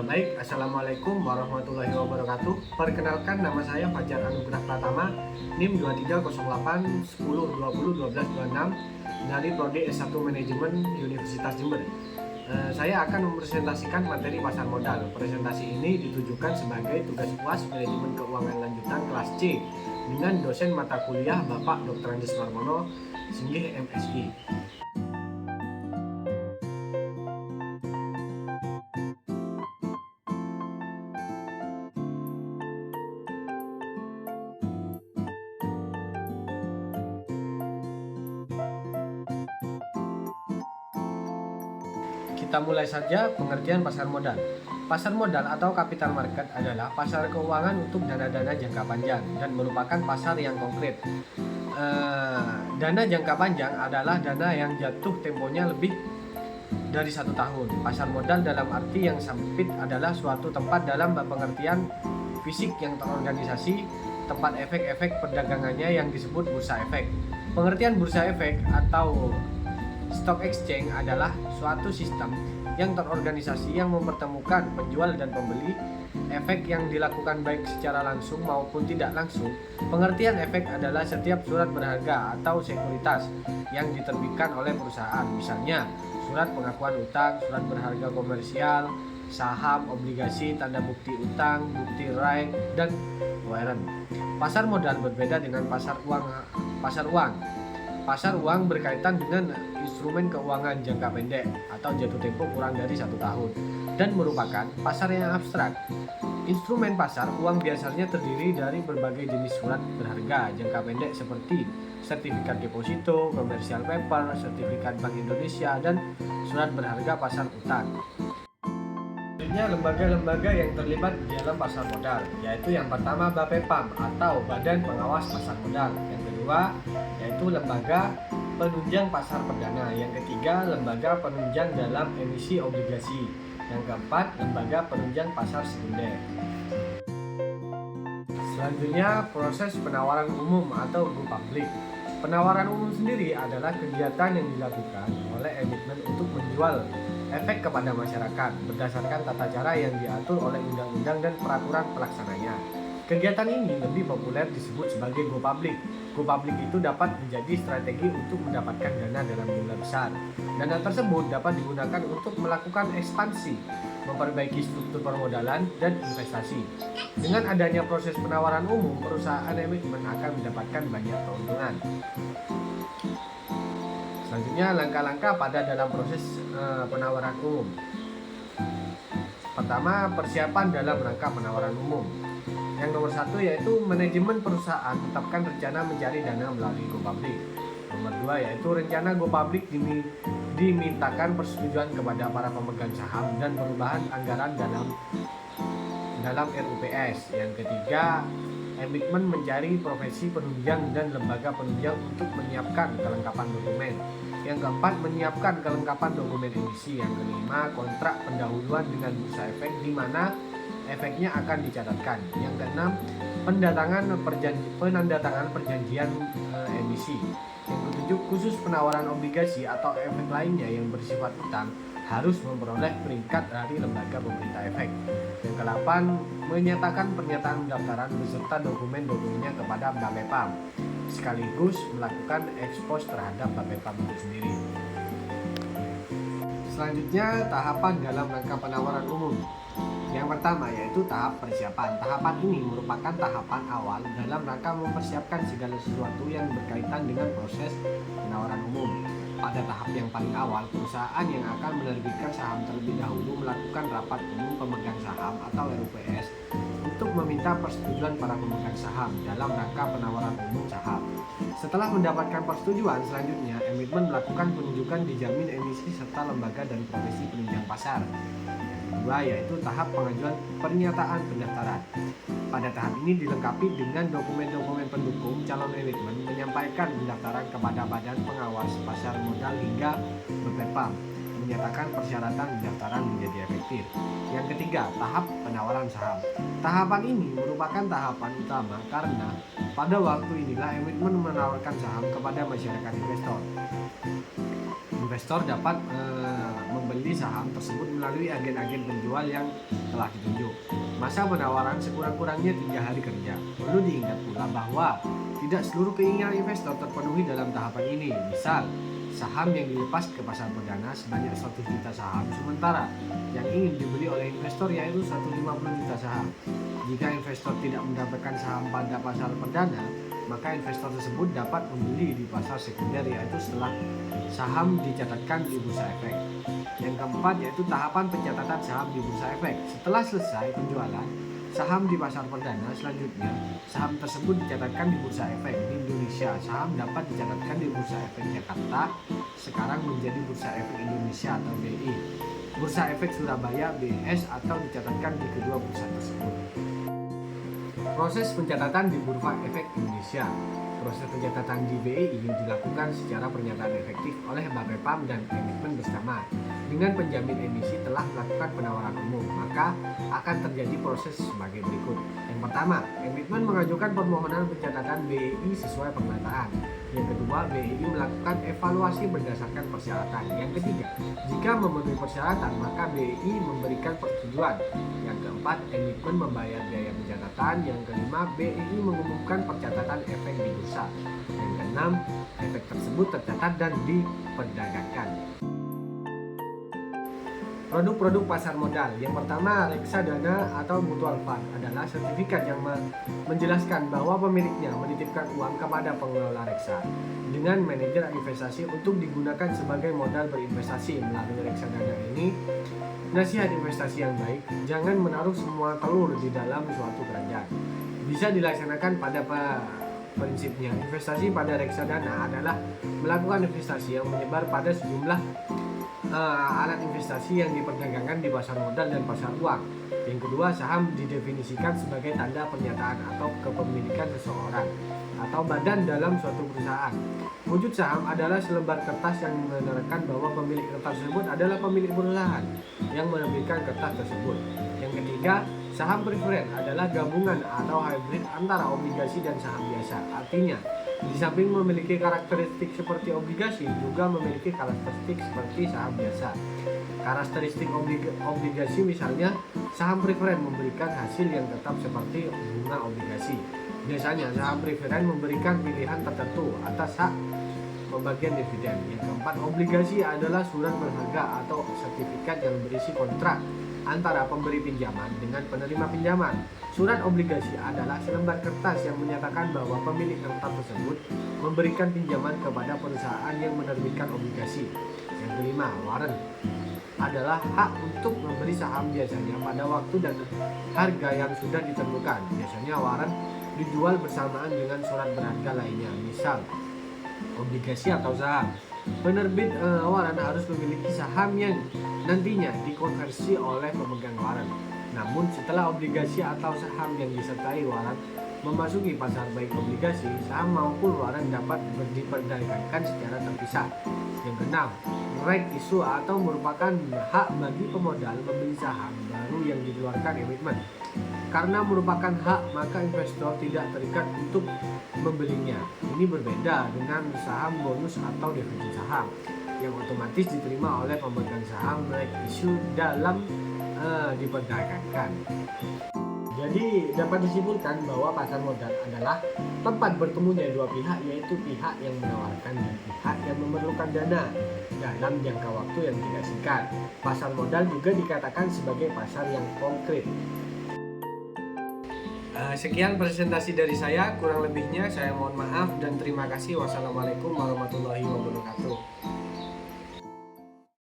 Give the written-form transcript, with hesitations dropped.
Assalamualaikum warahmatullahi wabarakatuh. Perkenalkan, nama saya Fajar Anugrah Pratama, NIM 230810201226 dari Prodi S1 Manajemen Universitas Jember. Saya akan mempresentasikan materi pasar modal. Presentasi ini ditujukan sebagai tugas UAS Manajemen Keuangan Lanjutan kelas C dengan dosen mata kuliah Bapak Dr. Andes Marmono, Singgih MSI. Kita mulai saja pengertian pasar modal. Pasar modal atau capital market adalah pasar keuangan untuk dana-dana jangka panjang dan merupakan pasar yang konkret. Dana jangka panjang adalah dana yang jatuh temponya lebih dari 1 tahun. Pasar modal dalam arti yang sempit adalah suatu tempat dalam pengertian fisik yang terorganisasi, tempat efek-efek perdagangannya yang disebut bursa efek. Pengertian bursa efek atau stock exchange adalah suatu sistem yang terorganisasi yang mempertemukan penjual dan pembeli, efek yang dilakukan baik secara langsung maupun tidak langsung. Pengertian efek adalah setiap surat berharga atau sekuritas yang diterbitkan oleh perusahaan, misalnya surat pengakuan utang, surat berharga komersial, saham, obligasi, tanda bukti utang, bukti right, dan warrant. Pasar modal berbeda dengan pasar uang. Pasar uang berkaitan dengan instrumen keuangan jangka pendek atau jatuh tempo kurang dari 1 tahun dan merupakan pasar yang abstrak. Instrumen pasar uang biasanya terdiri dari berbagai jenis surat berharga jangka pendek seperti sertifikat deposito, commercial paper, sertifikat Bank Indonesia, dan surat berharga pasar utang. Selanjutnya, lembaga-lembaga yang terlibat di dalam pasar modal, yaitu yang pertama BAPEPAM atau Badan Pengawas Pasar Modal, yang kedua yaitu lembaga penunjang pasar perdana, yang ketiga lembaga penunjang dalam emisi obligasi, yang keempat lembaga penunjang pasar sekunder. Selanjutnya, proses penawaran umum atau go public. Penawaran umum sendiri adalah kegiatan yang dilakukan oleh emiten untuk menjual efek kepada masyarakat berdasarkan tata cara yang diatur oleh undang-undang dan peraturan pelaksananya. Kegiatan ini lebih populer disebut sebagai go public. Go public itu dapat menjadi strategi untuk mendapatkan dana dalam jumlah besar. Dana tersebut dapat digunakan untuk melakukan ekspansi, memperbaiki struktur permodalan, dan investasi. Dengan adanya proses penawaran umum, perusahaan emiten akan mendapatkan banyak keuntungan. Selanjutnya, langkah-langkah pada dalam proses penawaran umum. Pertama, persiapan dalam rangka penawaran umum. Yang nomor 1 yaitu manajemen perusahaan tetapkan rencana mencari dana melalui go public. Nomor 2 yaitu rencana go public dimintakan persetujuan kepada para pemegang saham dan perubahan anggaran dalam RUPS. Yang ketiga, emiten mencari profesi penunjang dan lembaga penunjang untuk menyiapkan kelengkapan dokumen. Yang keempat, menyiapkan kelengkapan dokumen emisi. Yang kelima, kontrak pendahuluan dengan bursa efek di mana efeknya akan dicatatkan. Yang keenam, penandatangan perjanjian emisi. Yang ketujuh, khusus penawaran obligasi atau efek lainnya yang bersifat utang harus memperoleh peringkat dari lembaga pemerintah efek. Yang ke-8, menyatakan pernyataan pendaftaran beserta dokumen-dokumennya kepada BAPEPAM, sekaligus melakukan ekspos terhadap BAPEPAM itu sendiri. Selanjutnya, tahapan dalam rangka penawaran umum. Yang pertama yaitu tahap persiapan. Tahapan ini merupakan tahapan awal dalam rangka mempersiapkan segala sesuatu yang berkaitan dengan proses penawaran umum. Pada tahap yang paling awal, perusahaan yang akan menerbitkan saham terlebih dahulu melakukan rapat umum pemegang saham atau RUPS untuk meminta persetujuan para pemegang saham dalam rangka penawaran umum saham. Setelah mendapatkan persetujuan, selanjutnya emiten melakukan penunjukan dijamin emisi serta lembaga dan profesi penunjang pasar. Kedua yaitu tahap pengajuan pernyataan pendaftaran. Pada tahap ini dilengkapi dengan dokumen-dokumen pendukung calon emiten menyampaikan pendaftaran kepada Badan Pengawas Pasar Modal hingga BAPEPAM menyatakan persyaratan pendaftaran menjadi efektif. Yang ketiga, tahap penawaran saham. Tahapan ini merupakan tahapan utama karena pada waktu inilah emiten menawarkan saham kepada masyarakat investor. Investor dapat membeli saham tersebut melalui agen-agen penjual yang telah ditunjuk. Masa penawaran sekurang-kurangnya 3 hari kerja. Perlu diingat pula bahwa tidak seluruh keinginan investor terpenuhi dalam tahapan ini. Misal, saham yang dilepas ke pasar perdana sebanyak 100 juta saham, sementara yang ingin dibeli oleh investor yaitu 150 juta saham. Jika investor tidak mendapatkan saham pada pasar perdana, maka investor tersebut dapat membeli di pasar sekunder, yaitu setelah saham dicatatkan di bursa efek. Yang keempat yaitu tahapan pencatatan saham di bursa efek. Setelah selesai penjualan saham di pasar perdana, selanjutnya saham tersebut dicatatkan di bursa efek. Di Indonesia, saham dapat dicatatkan di bursa efek Jakarta, sekarang menjadi bursa efek Indonesia atau BI, bursa efek Surabaya BS, atau dicatatkan di kedua bursa tersebut. Proses pencatatan di Bursa Efek Indonesia. Proses pencatatan di BEI dilakukan secara pernyataan efektif oleh Bapepam dan Emitmen bersama. Dengan penjamin emisi telah melakukan penawaran umum, maka akan terjadi proses sebagai berikut. Yang pertama, Emitmen mengajukan permohonan pencatatan BEI sesuai pernyataan. Yang kedua, BEI melakukan evaluasi berdasarkan persyaratan. Yang ketiga, jika memenuhi persyaratan, maka BEI memberikan persetujuan. Yang keempat, Emitmen membayar biaya pencatatan. Yang kelima, BEI mengumumkan percatatan efek di bursa. Yang keenam, efek tersebut tercatat dan diperdagangkan. Produk-produk pasar modal. Yang pertama, reksadana atau mutual fund adalah sertifikat yang menjelaskan bahwa pemiliknya menitipkan uang kepada pengelola reksa dengan manajer investasi untuk digunakan sebagai modal berinvestasi. Melalui reksadana ini, nasihat investasi yang baik, jangan menaruh semua telur di dalam suatu keranjang. Bisa dilaksanakan pada prinsipnya. Investasi pada reksadana adalah melakukan investasi yang menyebar pada sejumlah alat investasi yang diperdagangkan di pasar modal dan pasar uang. Yang kedua, saham didefinisikan sebagai tanda pernyataan atau kepemilikan seseorang atau badan dalam suatu perusahaan. Wujud saham adalah selembar kertas yang menerangkan bahwa pemilik kertas tersebut adalah pemilik perusahaan yang menerbitkan kertas tersebut. Yang ketiga, saham preferen adalah gabungan atau hybrid antara obligasi dan saham biasa. Artinya, di samping memiliki karakteristik seperti obligasi, juga memiliki karakteristik seperti saham biasa. Karakteristik obligasi misalnya, saham preferen memberikan hasil yang tetap seperti bunga obligasi. Biasanya saham preferen memberikan pilihan tertentu atas hak pembagian dividen. Yang keempat, obligasi adalah surat berharga atau sertifikat yang berisi kontrak antara pemberi pinjaman dengan penerima pinjaman. Surat obligasi adalah selembar kertas yang menyatakan bahwa pemilik kertas tersebut memberikan pinjaman kepada perusahaan yang menerbitkan obligasi. Yang kelima, warrant adalah hak untuk membeli saham biasanya pada waktu dan harga yang sudah ditentukan. Biasanya warrant dijual bersamaan dengan surat berharga lainnya, misal obligasi atau saham. Penerbit warrant harus memiliki saham yang nantinya dikonversi oleh pemegang warrant. Namun setelah obligasi atau saham yang disertai warrant memasuki pasar baik obligasi, saham maupun warrant dapat diperdagangkan secara terpisah. Yang keenam, right issue atau merupakan hak bagi pemodal membeli saham baru yang dikeluarkan emitmen. Karena merupakan hak, maka investor tidak terikat untuk membelinya. Ini berbeda dengan saham bonus atau dividen saham yang otomatis diterima oleh pemegang saham right issue dalam diperdagangkan. Jadi dapat disimpulkan bahwa pasar modal adalah tempat bertemunya dua pihak, yaitu pihak yang menawarkan dan pihak yang memerlukan dana dalam jangka waktu yang tidak singkat. Pasar modal juga dikatakan sebagai pasar yang konkret. Sekian presentasi dari saya, kurang lebihnya saya mohon maaf dan terima kasih. Wassalamualaikum warahmatullahi wabarakatuh.